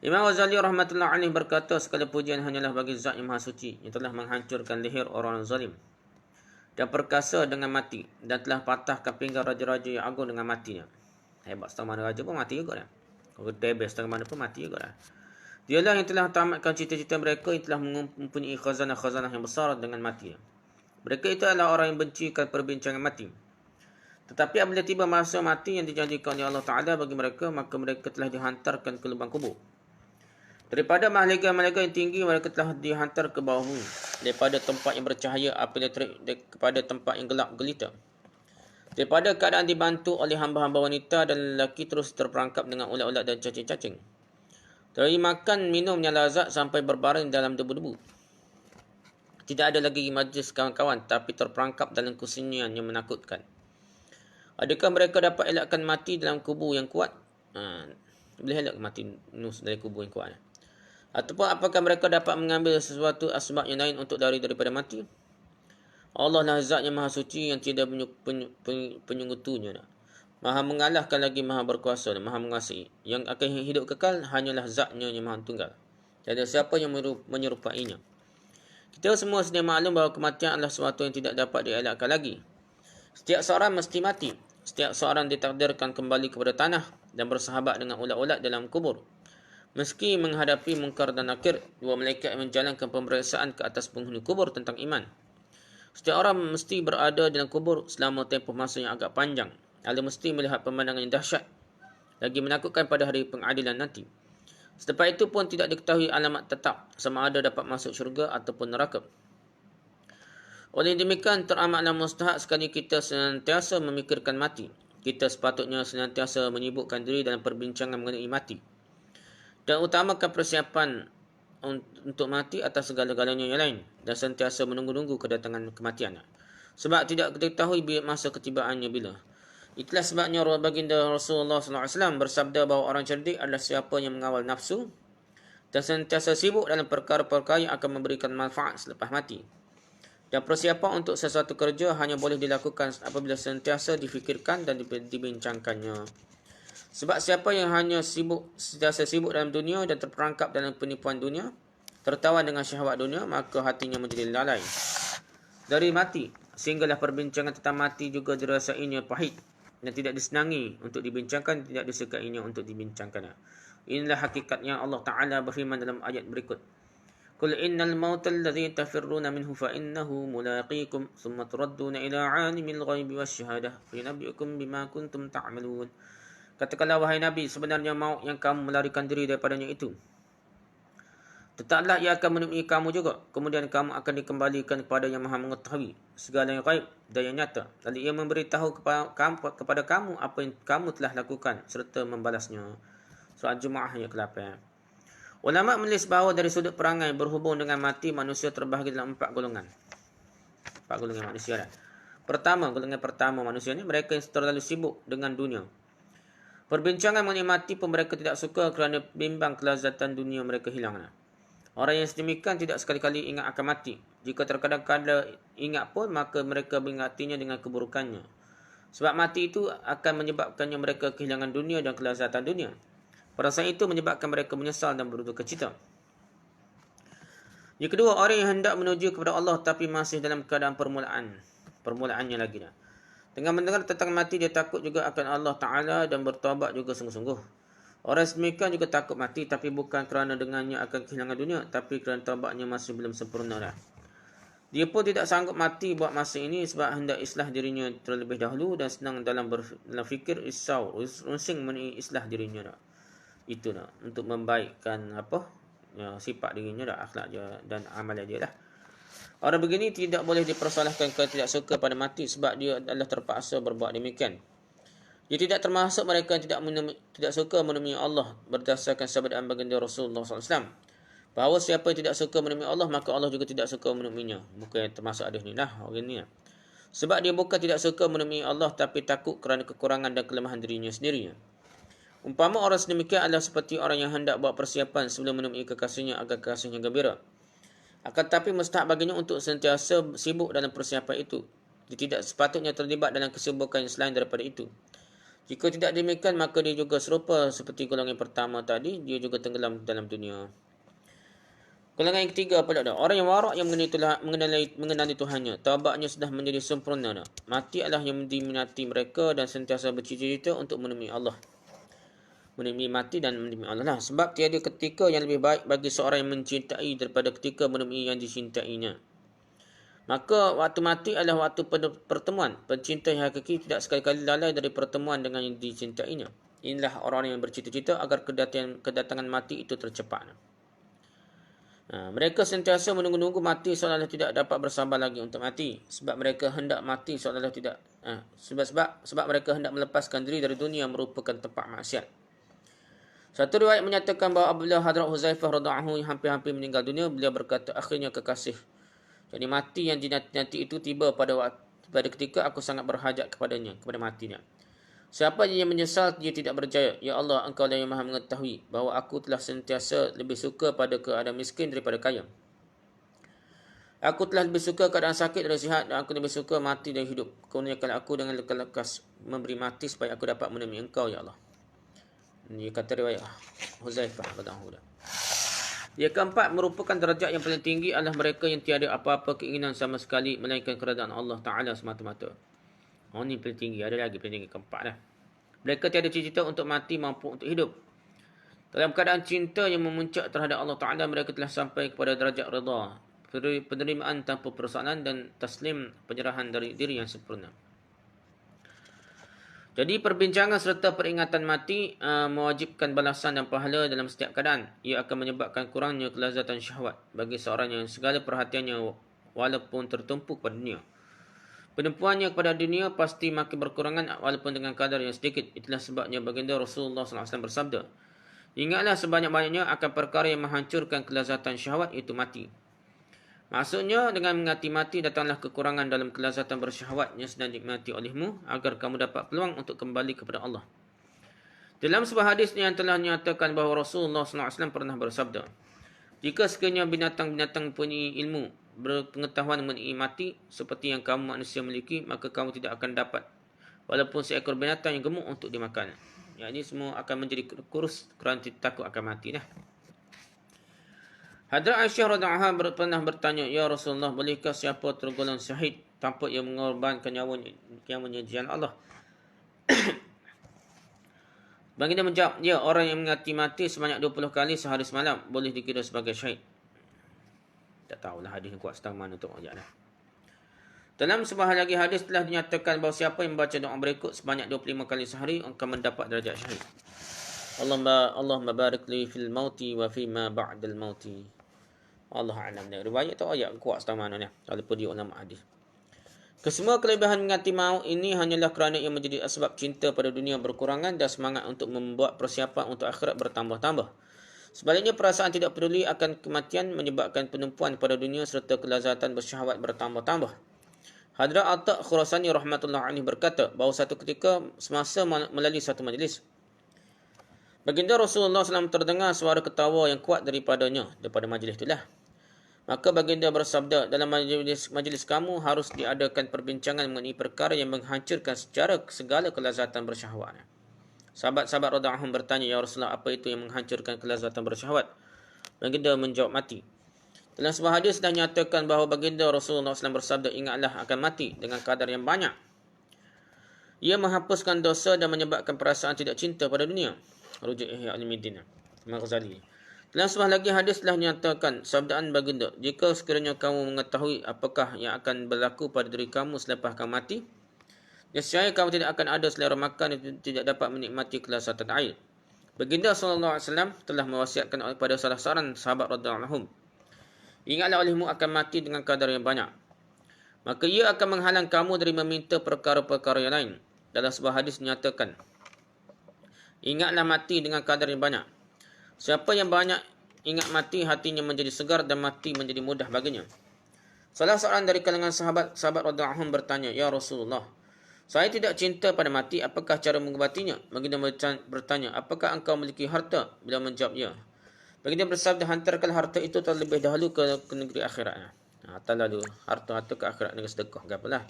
Imam Ghazali rahmatullah alaih berkata, segala pujian hanyalah bagi Zat yang Maha Suci yang telah menghancurkan leher orang zalim dan perkasa dengan mati dan telah patahkan pinggang raja-raja yang agung dengan matinya. Hebat setengah mana raja pun mati juga dah. Kalau debes setengah mana pun mati juga dah. Dialah yang telah tamatkan cita-cita mereka yang telah mempunyai khazanah-khazanah yang besar dengan matinya. Mereka itu adalah orang yang bencikan perbincangan mati. Tetapi apabila tiba masa mati yang dijanjikan oleh Allah Ta'ala bagi mereka, maka mereka telah dihantarkan ke lubang kubur. Daripada malaikat-malaikat yang tinggi, mereka telah dihantar ke bawah bumi. Daripada tempat yang bercahaya apabila terik kepada tempat yang gelap gelita. Daripada keadaan dibantu oleh hamba-hamba wanita dan lelaki terus terperangkap dengan ulat-ulat dan cacing-cacing. Dari makan minum yang lazat sampai berbaring dalam debu-debu. Tidak ada lagi majlis kawan-kawan, tapi terperangkap dalam kesunyian yang menakutkan. Adakah mereka dapat elakkan mati dalam kubur yang kuat? Boleh elak mati nus dari kubur yang kuat. Ataupun apakah mereka dapat mengambil sesuatu asbab yang lain untuk daripada mati? Allah lah Zat yang Maha Suci yang tidak penyekutunya. Maha mengalahkan lagi Maha berkuasa dan Maha menguasai. Yang akan hidup kekal hanyalah Zatnya yang Maha Tunggal. Tiada siapa yang menyerupainya. Kita semua sedia maklum bahawa kematian adalah sesuatu yang tidak dapat dielakkan lagi. Setiap seorang mesti mati. Setiap seorang ditakdirkan kembali kepada tanah dan bersahabat dengan ulat-ulat dalam kubur. Meski menghadapi munkar dan nakir, 2 malaikat menjalankan pemeriksaan ke atas penghuni kubur tentang iman. Setiap orang mesti berada dalam kubur selama tempoh masa yang agak panjang. Lalu mesti melihat pemandangan yang dahsyat, lagi menakutkan pada hari pengadilan nanti. Selepas itu pun tidak diketahui alamat tetap sama ada dapat masuk syurga ataupun neraka. Oleh demikian teramatlah mustahak sekali kita senantiasa memikirkan mati. Kita sepatutnya senantiasa menyibukkan diri dalam perbincangan mengenai mati. Dan utamakan persiapan untuk mati atas segala-galanya yang lain. Dan sentiasa menunggu-nunggu kedatangan kematian. Sebab tidak diketahui masa ketibaannya bila. Itulah sebabnya baginda Rasulullah SAW bersabda bahawa orang cerdik adalah siapa yang mengawal nafsu dan sentiasa sibuk dalam perkara-perkara yang akan memberikan manfaat selepas mati. Dan persiapan untuk sesuatu kerja hanya boleh dilakukan apabila sentiasa difikirkan dan dibincangkannya. Sebab siapa yang hanya sentiasa sibuk dalam dunia dan terperangkap dalam penipuan dunia, tertawan dengan syahwat dunia, maka hatinya menjadi lalai dari mati. Sehinggalah perbincangan tentang mati juga dirasainya pahit dan tidak disenangi untuk dibincangkan, tidak disukainya untuk dibincangkan. Inilah hakikat yang Allah Ta'ala berfirman dalam ayat berikut. Qul innal mauta alladhi tafirruna minhu fa innahu mulaqikum thumma turadduna ila 'alimil ghaibi wasyahadah fa yunabbi'ukum bima kuntum ta'malun. Katakanlah wahai Nabi, sebenarnya maut yang kamu melarikan diri daripadanya itu, tetaplah ia akan menemui kamu juga. Kemudian kamu akan dikembalikan kepada yang maha mengetahui segala yang gaib dan yang nyata. Lalu ia memberitahu kepada kamu apa yang kamu telah lakukan serta membalasnya. Surah Al-Jumu'ah ayat ke-8. Ulama menulis bahawa dari sudut perangai berhubung dengan mati, manusia terbahagi dalam 4 golongan. 4 golongan manusia dah. Golongan pertama manusia ni mereka yang terlalu sibuk dengan dunia. Perbincangan mengenai mati pun mereka tidak suka kerana bimbang kelazatan dunia mereka hilang. Orang yang sedemikian tidak sekali-kali ingat akan mati. Jika terkadang-kadang ingat pun, maka mereka mengingatinya dengan keburukannya. Sebab mati itu akan menyebabkannya mereka kehilangan dunia dan kelazatan dunia. Perasaan itu menyebabkan mereka menyesal dan berduka cita. Yang kedua, orang yang hendak menuju kepada Allah tapi masih dalam keadaan permulaannya lagi dah. Dengan mendengar tentang mati, dia takut juga akan Allah Ta'ala dan bertaubat juga sungguh-sungguh. Orang sedemikian juga takut mati, tapi bukan kerana dengannya akan kehilangan dunia, tapi kerana taubatnya masih belum sempurna dah. Dia pun tidak sanggup mati buat masa ini sebab hendak islah dirinya terlebih dahulu dan senang dalam fikir rusing mengenai islah dirinya dah. Itu dah, untuk membaikkan sifat dirinya dah, akhlak dia dan amalan dia dah. Orang begini tidak boleh dipersalahkan kerana tidak suka pada mati sebab dia adalah terpaksa berbuat demikian. Dia tidak termasuk mereka yang tidak suka menemui Allah berdasarkan sabdaan baginda Rasulullah SAW. Bahawa siapa yang tidak suka menemui Allah, maka Allah juga tidak suka menemuinya. Bukan termasuk hadis ni dah, orang ni. Sebab dia bukan tidak suka menemui Allah tapi takut kerana kekurangan dan kelemahan dirinya sendiri. Umpama orang sedemikian adalah seperti orang yang hendak buat persiapan sebelum menemui kekasihnya agar kekasihnya gembira. Akan tetapi mustahak baginya untuk sentiasa sibuk dalam persiapan itu. Dia tidak sepatutnya terlibat dalam kesibukan yang selain daripada itu. Jika tidak demikian, maka dia juga serupa seperti golongan pertama tadi, dia juga tenggelam dalam dunia. Golongan yang ketiga pula dah, orang yang warak yang mengenali Tuhannya, taubatnya sudah menjadi sempurna dah. Mati adalah yang diminati mereka dan sentiasa bercita-cita untuk menemui Allah. Menemui mati dan menemui Allah lah. Sebab tiada ketika yang lebih baik bagi seorang yang mencintai daripada ketika menemui yang dicintainya. Maka waktu mati adalah waktu pertemuan. Pencinta yang hakiki tidak sekali-kali lalai dari pertemuan dengan yang dicintainya. Inilah orang yang bercita-cita agar kedatangan mati itu tercepat. Mereka sentiasa menunggu-nunggu mati seolah-olah tidak dapat bersabar lagi untuk mati. Sebab mereka hendak mati seolah-olah tidak. Sebab mereka hendak melepaskan diri dari dunia yang merupakan tempat maksiat. Satu riwayat menyatakan bahawa apabila Hadrat Huzaifah radhiyallahu anhu hampir-hampir meninggal dunia, beliau berkata, akhirnya kekasih. Jadi mati yang dinanti itu tiba pada ketika aku sangat berhajat kepadanya, kepada matinya. Siapa yang menyesal dia tidak berjaya. Ya Allah, Engkau lah yang maha mengetahui bahawa aku telah sentiasa lebih suka pada keadaan miskin daripada kaya. Aku telah lebih suka keadaan sakit dari sihat dan aku lebih suka mati dari hidup. Kurniakanlah aku dengan lekas memberi mati supaya aku dapat menemui Engkau, Ya Allah. Ini kata riwayat Huzaifah radhiyallahu anhu. Yang keempat merupakan derajat yang paling tinggi adalah mereka yang tiada apa-apa keinginan sama sekali melainkan keredaan Allah Ta'ala semata-mata. Ini paling tinggi. Ada lagi paling tinggi keempat dah. Mereka tiada cita-cita untuk mati maupun untuk hidup. Dalam keadaan cinta yang memuncak terhadap Allah Ta'ala, mereka telah sampai kepada derajat redha, penerimaan tanpa persoalan dan taslim, penyerahan dari diri yang sempurna. Jadi perbincangan serta peringatan mati mewajibkan balasan dan pahala dalam setiap keadaan. Ia akan menyebabkan kurangnya kelazatan syahwat bagi seorang yang segala perhatiannya walaupun tertumpu pada dunia. Penempuannya kepada dunia pasti makin berkurangan walaupun dengan kadar yang sedikit. Itulah sebabnya baginda Rasulullah SAW bersabda, ingatlah sebanyak-banyaknya akan perkara yang menghancurkan kelazatan syahwat, iaitu mati. Maksudnya, dengan mengingati mati, datanglah kekurangan dalam kelazatan bersyahwat yang sedang dinikmati olehmu agar kamu dapat peluang untuk kembali kepada Allah. Dalam sebuah hadis yang telah menyatakan bahawa Rasulullah SAW pernah bersabda, jika sekiranya binatang-binatang mempunyai ilmu, berpengetahuan mengenai mati seperti yang kamu manusia miliki, maka kamu tidak akan dapat walaupun seekor binatang yang gemuk untuk dimakan. Yang ini semua akan menjadi kurus kerana takut akan mati dah. Hadrat Aisyah radhiyallahu anha pernah bertanya, ya Rasulullah, bolehkah siapa tergolong syahid tanpa ia mengorbankan nyawanya di jalan Allah? Baginda menjawab, ya, orang yang mengingati mati sebanyak 20 kali sehari semalam boleh dikira sebagai syahid. Tak tahulah hadis ni kuat setang mana untuk ajak dah. Dalam sebuah lagi hadis telah dinyatakan bahawa siapa yang membaca doa berikut sebanyak 25 kali sehari akan mendapat darjat syahid. Allahumma barik li fil mauti wa fi ma ba'dal mauti. Allah alam. Riwayat tu ayat kuat setengah mana ni. Walaupun dia ulama hadis. Kesemua kelebihan mengganti maut ini hanyalah kerana ia menjadi sebab cinta pada dunia berkurangan dan semangat untuk membuat persiapan untuk akhirat bertambah-tambah. Sebaliknya, perasaan tidak peduli akan kematian menyebabkan penumpuan pada dunia serta kelazatan bersyahwat bertambah-tambah. Hadrat Atta' Khurasani rahmatullah alaihi berkata bahawa satu ketika semasa melalui satu majlis, baginda Rasulullah SAW terdengar suara ketawa yang kuat daripada majlis itulah. Maka baginda bersabda, dalam majlis kamu harus diadakan perbincangan mengenai perkara yang menghancurkan secara segala kelazatan bersyahwat. Sahabat-sahabat radhiyallahu anhum bertanya, ya Rasulullah, apa itu yang menghancurkan kelazatan bersyahwat? Baginda menjawab, mati. Dalam sebuah hadis sudah nyatakan bahawa baginda Rasulullah SAW bersabda, ingatlah akan mati dengan kadar yang banyak. Ia menghapuskan dosa dan menyebabkan perasaan tidak cinta pada dunia. Rujuk Ihya Ulumuddin Imam Ghazali. Dalam sebuah lagi hadis telah nyatakan sabdaan baginda, jika sekiranya kamu mengetahui apakah yang akan berlaku pada diri kamu selepas kamu mati, nescaya kamu tidak akan ada selera makan dan tidak dapat menikmati kelazatan air. Baginda SAW telah mewasiatkan kepada salah seorang sahabat radhiyallahu anhum, ingatlah olehmu akan mati dengan kadar yang banyak. Maka ia akan menghalang kamu dari meminta perkara-perkara yang lain. Dalam sebuah hadis dinyatakan, ingatlah mati dengan kadar yang banyak. Siapa yang banyak ingat mati, hatinya menjadi segar dan mati menjadi mudah baginya. Salah seorang dari kalangan sahabat radhiyallahu anhum bertanya, ya Rasulullah, saya tidak cinta pada mati, apakah cara mengobatinya? Baginda bertanya, apakah engkau memiliki harta? Beliau menjawab, ya. Baginda bersabda, hantarkan harta itu terlebih dahulu ke negeri akhirat. Lalu harta ke akhirat dengan sedekah. Apalah.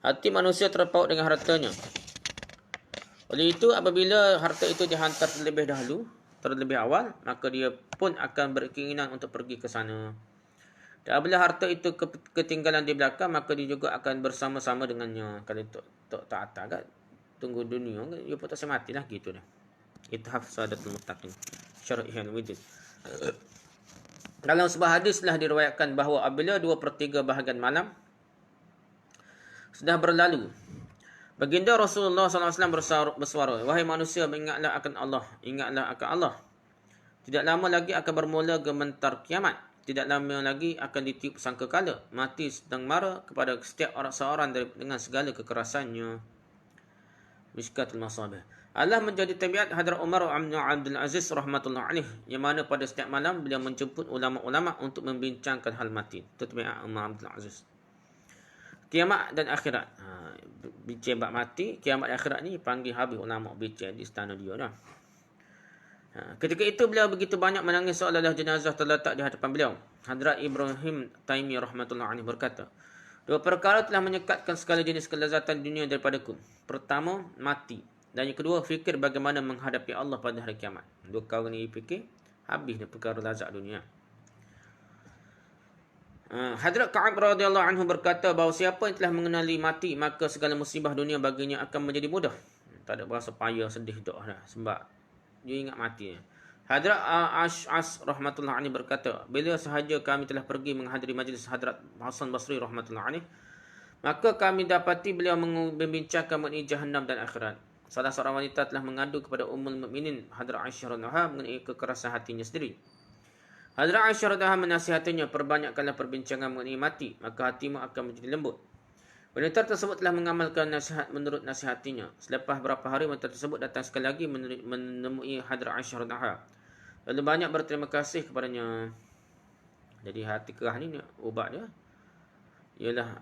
Hati manusia terpaut dengan hartanya. Oleh itu, apabila harta itu dihantar terlebih awal, maka dia pun akan berkeinginan untuk pergi ke sana. Dan apabila harta itu ketinggalan di belakang, maka dia juga akan bersama-sama dengannya. Kalau tak agak tunggu dunia, dia pun tak semati lah gitu dah. Itu hafsadatul muttaqin. Syarah Ihya Ulumuddin. Dalam sebuah hadis telah diriwayatkan bahawa apabila 2/3 bahagian malam sudah berlalu, baginda Rasulullah SAW bersuara, wahai manusia, ingatlah akan Allah. Ingatlah akan Allah. Tidak lama lagi akan bermula gementar kiamat. Tidak lama lagi akan ditiup sangkakala. Mati sedang marah kepada setiap orang seorang dengan segala kekerasannya. Mishkatul Masabih. Allah menjadi tabiat Hadrat Umar bin Abdul Aziz rahmatullah alaih, yang mana pada setiap malam beliau menjemput ulama-ulama untuk membincangkan hal mati. Itu tabiat Umar Abdul Aziz. Kiamat dan akhirat. Bincang bab mati, kiamat dan akhirat ni panggil habis ulama bincang di istana dia dah. Ketika itu beliau begitu banyak menangis seolah-olah jenazah terletak di hadapan beliau. Hadrat Ibrahim Taimi rahmatullah alaih berkata, dua perkara telah menyekatkan segala jenis kelezatan dunia daripadaku. Pertama, mati. Dan yang kedua, fikir bagaimana menghadapi Allah pada hari kiamat. Dua perkara ni fikir, habis dah perkara lazat dunia. Hadrat Ka'ab radhiyallahu anhu berkata bahawa siapa yang telah mengenali mati, maka segala musibah dunia baginya akan menjadi mudah. Tak ada berasa payah, sedih dah sebab dia ingat mati. Hadrat Ash'as rahmatullah alaih berkata, bila sahaja kami telah pergi menghadiri majlis Hadrat Hasan Basri rahmatullah alaih, maka kami dapati beliau membincangkan mengenai jahannam dan akhirat. Salah seorang wanita telah mengadu kepada Ummul Mukminin Hadrat Aisyah radhiyallahu anha mengenai kekerasan hatinya sendiri. Hadrat Aisyah radhiyallahu anha menasihatinya, perbanyakkanlah perbincangan mengenai mati, maka hatimu akan menjadi lembut. Wanita tersebut telah mengamalkan nasihat menurut nasihatinya. Selepas beberapa hari, wanita tersebut datang sekali lagi menemui Hadrat Aisyah radhiyallahu anha. Lalu banyak berterima kasih kepadanya. Jadi hati kerah ni ubat dia ialah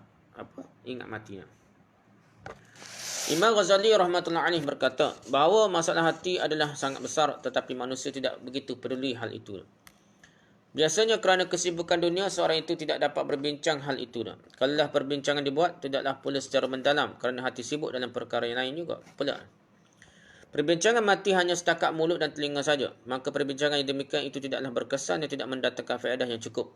ingat matinya. Imam Ghazali rahmatullah alaih berkata bahawa masalah hati adalah sangat besar, tetapi manusia tidak begitu peduli hal itu. Biasanya kerana kesibukan dunia, seorang itu tidak dapat berbincang hal itu. Kalaulah perbincangan dibuat, tidaklah pula secara mendalam kerana hati sibuk dalam perkara yang lain juga. Pula perbincangan mati hanya setakat mulut dan telinga saja, maka perbincangan yang demikian itu tidaklah berkesan dan tidak mendatangkan faedah yang cukup.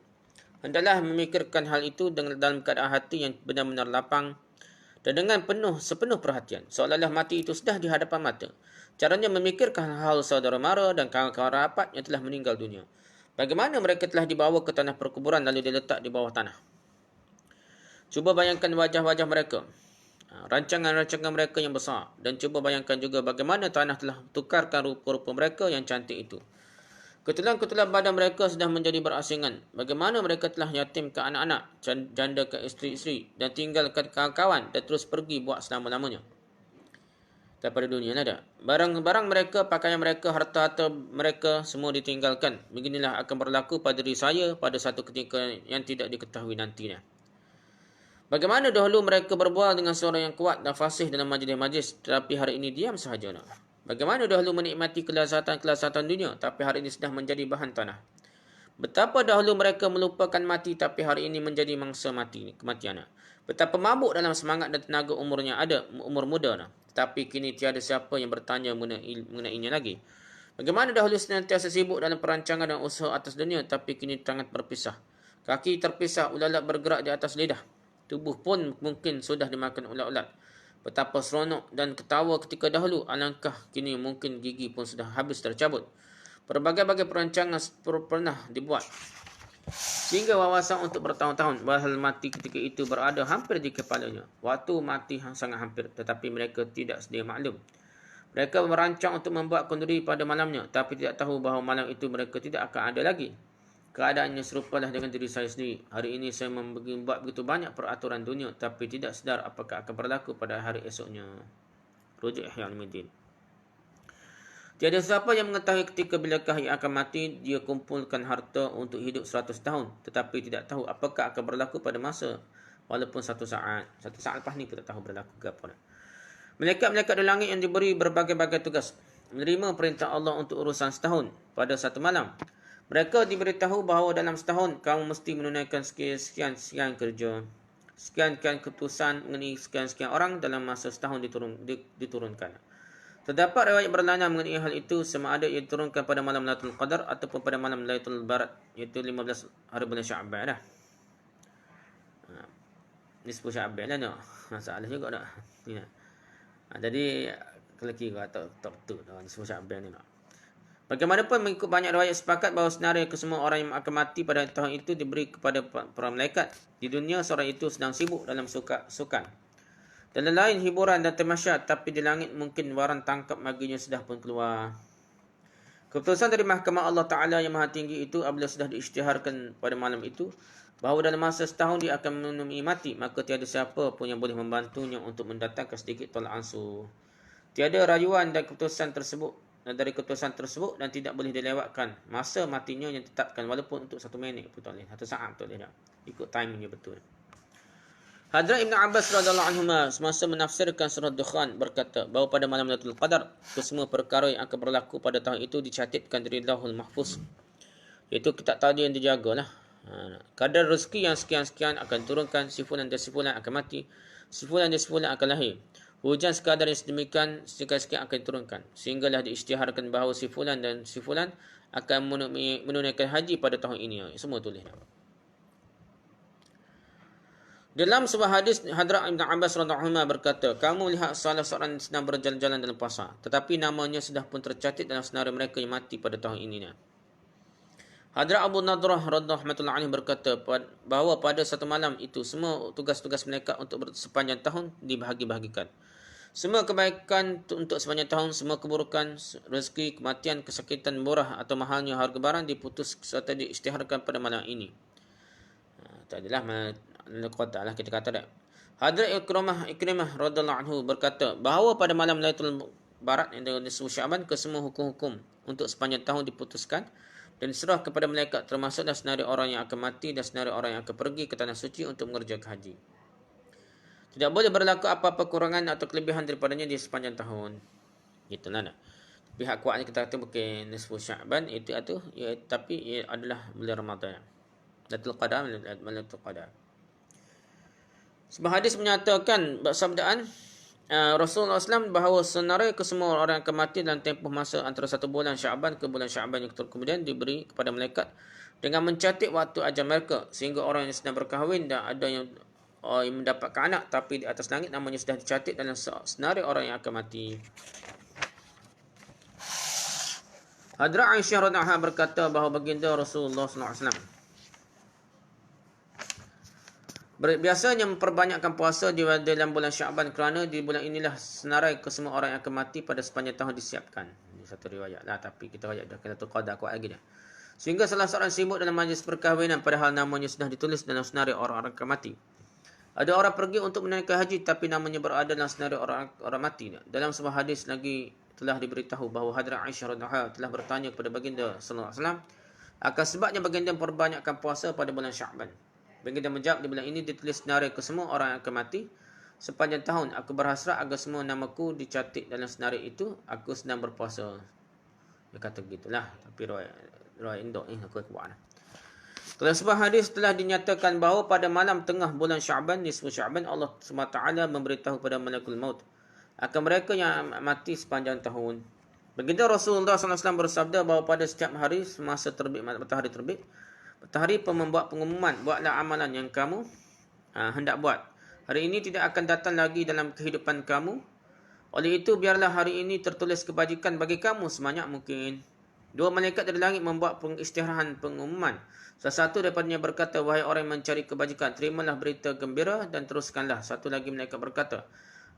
Hendaklah memikirkan hal itu dalam keadaan hati yang benar-benar lapang dan dengan sepenuh perhatian, seolah-olah mati itu sudah di hadapan mata. Caranya memikirkan hal saudara mara dan kawan-kawan rapat yang telah meninggal dunia. Bagaimana mereka telah dibawa ke tanah perkuburan lalu diletak di bawah tanah. Cuba bayangkan wajah-wajah mereka, rancangan-rancangan mereka yang besar, dan cuba bayangkan juga bagaimana tanah telah tukarkan rupa-rupa mereka yang cantik itu. Ketulan-ketulan badan mereka sudah menjadi berasingan. Bagaimana mereka telah yatimkan anak-anak, janda ke isteri-isteri, dan tinggalkan kawan-kawan dan terus pergi buat selama-lamanya daripada dunia ada. Barang-barang mereka, pakaian mereka, harta-harta mereka semua ditinggalkan. Beginilah akan berlaku pada diri saya pada satu ketika yang tidak diketahui nantinya. Bagaimana dahulu mereka berbual dengan suara yang kuat dan fasih dalam majlis-majlis, tetapi hari ini diam sahaja. Bagaimana dahulu menikmati kelazatan dunia, tapi hari ini sudah menjadi bahan tanah. Betapa dahulu mereka melupakan mati, tapi hari ini menjadi mangsa mati, kematian. Betapa mabuk dalam semangat dan tenaga umur muda. Tetapi kini tiada siapa yang bertanya mengenainya lagi. Bagaimana dahulu senantiasa sibuk dalam perancangan dan usaha atas dunia, tapi kini tangan berpisah. Kaki terpisah, ulat-ulat bergerak di atas lidah. Tubuh pun mungkin sudah dimakan ulat-ulat. Betapa seronok dan ketawa ketika dahulu, alangkah kini mungkin gigi pun sudah habis tercabut. Berbagai-bagai perancangan pernah dibuat, sehingga wawasan untuk bertahun-tahun bahal mati ketika itu berada hampir di kepalanya. Waktu mati sangat hampir, tetapi mereka tidak sedia maklum. Mereka merancang untuk membuat kenduri pada malamnya, tapi tidak tahu bahawa malam itu mereka tidak akan ada lagi. Keadaannya serupalah dengan diri saya sendiri. Hari ini saya membuat begitu banyak peraturan dunia, tapi tidak sedar apakah akan berlaku pada hari esoknya. Rujuk Ihya Ulumuddin. Tiada siapa yang mengetahui ketika bilakah ia akan mati. Dia kumpulkan harta untuk hidup 100 tahun, tetapi tidak tahu apakah akan berlaku pada masa, walaupun satu saat lepas ni pun tak tahu berlaku ke apa. Malaikat-malaikat di langit yang diberi berbagai-bagai tugas, menerima perintah Allah untuk urusan setahun pada satu malam. Mereka diberitahu bahawa dalam setahun kamu mesti menunaikan sekian kerja, sekian keputusan mengenai sekian orang dalam masa setahun diturunkan. Terdapat riwayat berlana mengenai hal itu, sama ada ia diturunkan pada malam Lailatul Qadar ataupun pada malam Lailatul Barat, iaitu 15 hari bulan Sya'ban dah. Nisfu Sya'ban lah nak. Masalah juga tak. Jadi kalau kira tak betul dah nisfu Sya'ban ni nak. Bagaimanapun mengikut banyak riwayat sepakat bahawa senarai kesemua orang yang akan mati pada tahun itu diberi kepada para malaikat. Di dunia seorang itu sedang sibuk dalam sukan dan lain hiburan dan tamasya, tapi di langit mungkin waran tangkap baginya sudah pun keluar. Keputusan dari mahkamah Allah Ta'ala yang maha tinggi itu apabila sudah diisytiharkan pada malam itu bahawa dalam masa setahun dia akan menemui mati, maka tiada siapa pun yang boleh membantunya untuk mendatangkan sedikit tolak ansur. Tiada rayuan dan dari keputusan tersebut dan tidak boleh dilewatkan masa matinya yang ditetapkan, walaupun untuk 1 minit pun tak boleh, 1 saat pun tak boleh, ikut timingnya betul. Hadrat Ibn Abbas radhiyallahu anhuma semasa menafsirkan surah Dukhan berkata bahawa pada malam Lailatul Qadar kesemua perkara yang akan berlaku pada tahun itu dicatatkan dari Lauhul Mahfuz, iaitu kitab tadi yang dijagalah. Kadar rezeki yang sekian-sekian akan turunkan, sifulan dan sifulan akan mati, sifulan dan sifulan akan lahir. Hujan sekadar yang sedemikian sekian-sekian akan diturunkan, sehinggalah diisytiharkan bahawa sifulan dan sifulan akan menunaikan haji pada tahun ini. Semua tulis. Dalam sebuah hadis, Hadrat Ibn Abbas radhiyallahu anhu berkata, kamu lihat salah seorang sedang berjalan-jalan dalam pasar, tetapi namanya sudah pun tercatat dalam senarai mereka yang mati pada tahun ini. Hadrat Abu Nadrah radhiyallahu anhu berkata bahawa pada satu malam itu semua tugas-tugas mereka untuk sepanjang tahun dibahagi-bahagikan. Semua kebaikan untuk sepanjang tahun, semua keburukan, rezeki, kematian, kesakitan, murah atau mahalnya harga barang diputus serta diisytiharkan pada malam ini. Tak adalah Allah kita kata tak. Hadrat Ikrimah radhiyallahu anhu berkata bahawa pada malam Lailatul Barat yang disebut Sya'ban, kesemua hukum-hukum untuk sepanjang tahun diputuskan dan diserah kepada malaikat, termasuklah senarai orang yang akan mati dan senarai orang yang akan pergi ke tanah suci untuk mengerjakan haji. Tidak boleh berlaku apa-apa kurangan atau kelebihan daripadanya di sepanjang tahun. Gitulah. Pihak kuatnya kita kata bukan nisfu Sya'ban itu tapi ia adalah bulan Ramadan. Lailatul Qadar. Sebuah hadis menyatakan sabdaan Rasulullah SAW bahawa senarai kesemua orang akan mati dalam tempoh masa antara 1 bulan Sya'ban ke bulan Sya'ban yang kemudian diberi kepada malaikat dengan mencatat waktu ajal mereka, sehingga orang yang sedang berkahwin dan ada yang mendapatkan anak, tapi di atas langit namanya sudah dicatat dalam senarai orang yang akan mati. Hadrat Aisyah radhiyallahu anha berkata bahawa baginda Rasulullah SAW Biasanya memperbanyakkan puasa di dalam bulan Syaban kerana di bulan inilah senarai ke semua orang yang akan mati pada sepanjang tahun disiapkan. Ini satu riwayat lah, tapi kita riwayat dah kena qada kuat lagi dah. Sehingga salah seorang sibuk dalam majlis perkahwinan padahal namanya sudah ditulis dalam senarai orang-orang akan mati. Ada orang pergi untuk menunaikan haji tapi namanya berada dalam senarai orang mati. Dalam sebuah hadis lagi telah diberitahu bahawa Hadrat Aisyah radhiyallahu anha telah bertanya kepada baginda sallallahu alaihi wasallam akan sebabnya baginda memperbanyakkan puasa pada bulan Syaban. Baginda menjawab, di bulan ini ditulis senarai ke semua orang yang akan mati. Sepanjang tahun aku berhasrat agar semua namaku dicatat dalam senarai itu. Aku sedang berpuasa. Dia kata begitulah. Tapi riwayat indok ni aku buat. Dalam sebuah hadis telah dinyatakan bahawa pada malam tengah bulan Syaban, nisfu Syaban, Allah SWT memberitahu pada malakul maut akan mereka yang mati sepanjang tahun. Baginda Rasulullah SAW bersabda bahawa pada setiap hari semasa terbit matahari terbit, matahari pun membuat pengumuman, buatlah amalan yang kamu hendak buat. Hari ini tidak akan datang lagi dalam kehidupan kamu. Oleh itu, biarlah hari ini tertulis kebajikan bagi kamu sebanyak mungkin. Dua malaikat dari langit membuat pengisytiharan pengumuman. Salah satu daripadanya berkata, wahai orang yang mencari kebajikan, terimalah berita gembira dan teruskanlah. Satu lagi malaikat berkata,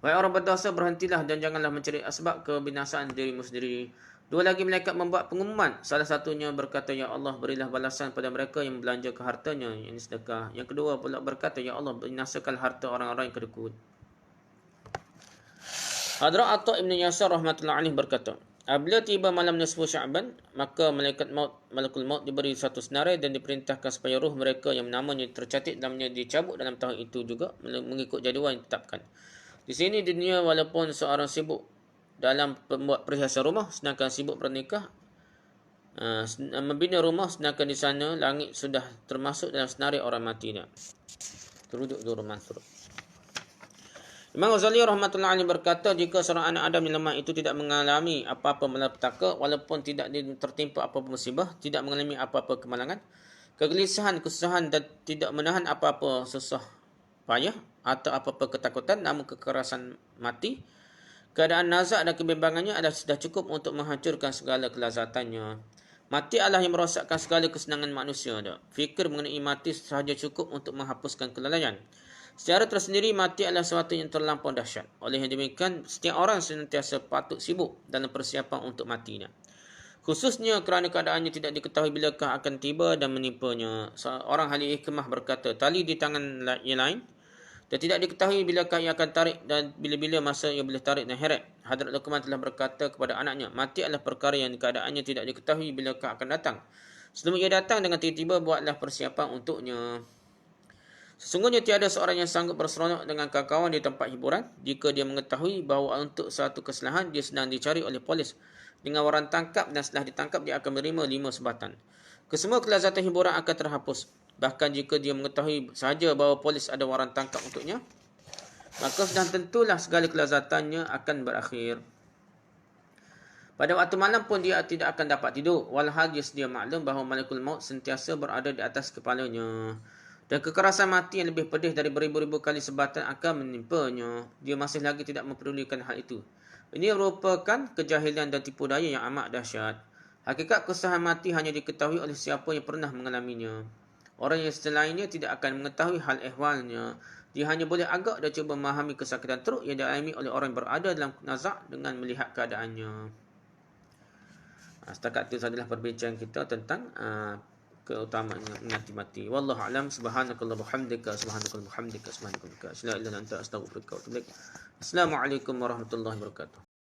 wahai orang berdosa, berhentilah dan janganlah mencari asbab kebinasaan dirimu sendiri. Dua lagi malaikat membuat pengumuman. Salah satunya berkata, ya Allah, berilah balasan pada mereka yang membelanjakan hartanya, yang sedekah. Yang kedua pula berkata, ya Allah, binasakan harta orang-orang yang kedekut. Hadrat Atta Ibn Yasar rahmatullahi alaih berkata, apabila tiba malam nisfu Syaban, maka malakul maut diberi satu senarai dan diperintahkan supaya roh mereka yang namanya tercatat dalamnya dicabut dalam tahun itu juga mengikut jadual yang ditetapkan. Di sini di dunia, walaupun seorang sibuk dalam membuat perhiasan rumah sedangkan sibuk bernikah, membina rumah sedangkan di sana langit sudah termasuk dalam senarai orang mati. Terujuk Durul Mansur. Imam Ghazali rahmatullahi alaih berkata, jika seorang anak Adam yang lemah itu tidak mengalami apa-apa malapetaka, walaupun tidak tertimpa apa-apa musibah, tidak mengalami apa-apa kemalangan, kegelisahan, kesusahan dan tidak menahan apa-apa susah payah atau apa-apa ketakutan, namun kekerasan mati, keadaan nazak dan kebimbangannya adalah sudah cukup untuk menghancurkan segala kelazatannya. Mati adalah yang merosakkan segala kesenangan manusia. Fikir mengenai mati sahaja cukup untuk menghapuskan kelalaian. Secara tersendiri, mati adalah sesuatu yang terlampau dahsyat. Oleh yang demikian, setiap orang senantiasa patut sibuk dalam persiapan untuk matinya. Khususnya kerana keadaannya tidak diketahui bilakah akan tiba dan menimpanya. Seorang ahli hikmah berkata, tali di tangan yang lain dan tidak diketahui bilakah ia akan tarik dan bila-bila masa ia boleh tarik dan heret. Hadrat Luqman telah berkata kepada anaknya, mati adalah perkara yang keadaannya tidak diketahui bilakah akan datang. Sebelum ia datang dengan tiba-tiba, buatlah persiapan untuknya. Sesungguhnya tiada seorang yang sanggup berseronok dengan kawan-kawan di tempat hiburan jika dia mengetahui bahawa untuk satu kesalahan dia sedang dicari oleh polis dengan waran tangkap dan setelah ditangkap dia akan menerima 5 sebatan. Kesemua kelazatan hiburan akan terhapus. Bahkan jika dia mengetahui sahaja bahawa polis ada waran tangkap untuknya, maka sudah tentulah segala kelazatannya akan berakhir. Pada waktu malam pun dia tidak akan dapat tidur, walhal dia sedia maklum bahawa malakul maut sentiasa berada di atas kepalanya. Dan kekerasan mati yang lebih pedih dari beribu-ribu kali sebatan akan menimpanya. Dia masih lagi tidak mempedulikan hal itu. Ini merupakan kejahilan dan tipu daya yang amat dahsyat. Hakikat kesusahan mati hanya diketahui oleh siapa yang pernah mengalaminya. Orang yang selainnya tidak akan mengetahui hal ehwalnya. Dia hanya boleh agak dan cuba memahami kesakitan teruk yang dialami oleh orang yang berada dalam nazak dengan melihat keadaannya. Setakat itu adalah perbincangan kita tentang keutamaan menanti mati. Wallahu a'lam. Subhanakallah bihamdika, subhanakallah bihamdika, subhanakallah. La ilaha illa anta, astaghfiruka wa atubu ilaik. Assalamualaikum warahmatullahi wabarakatuh.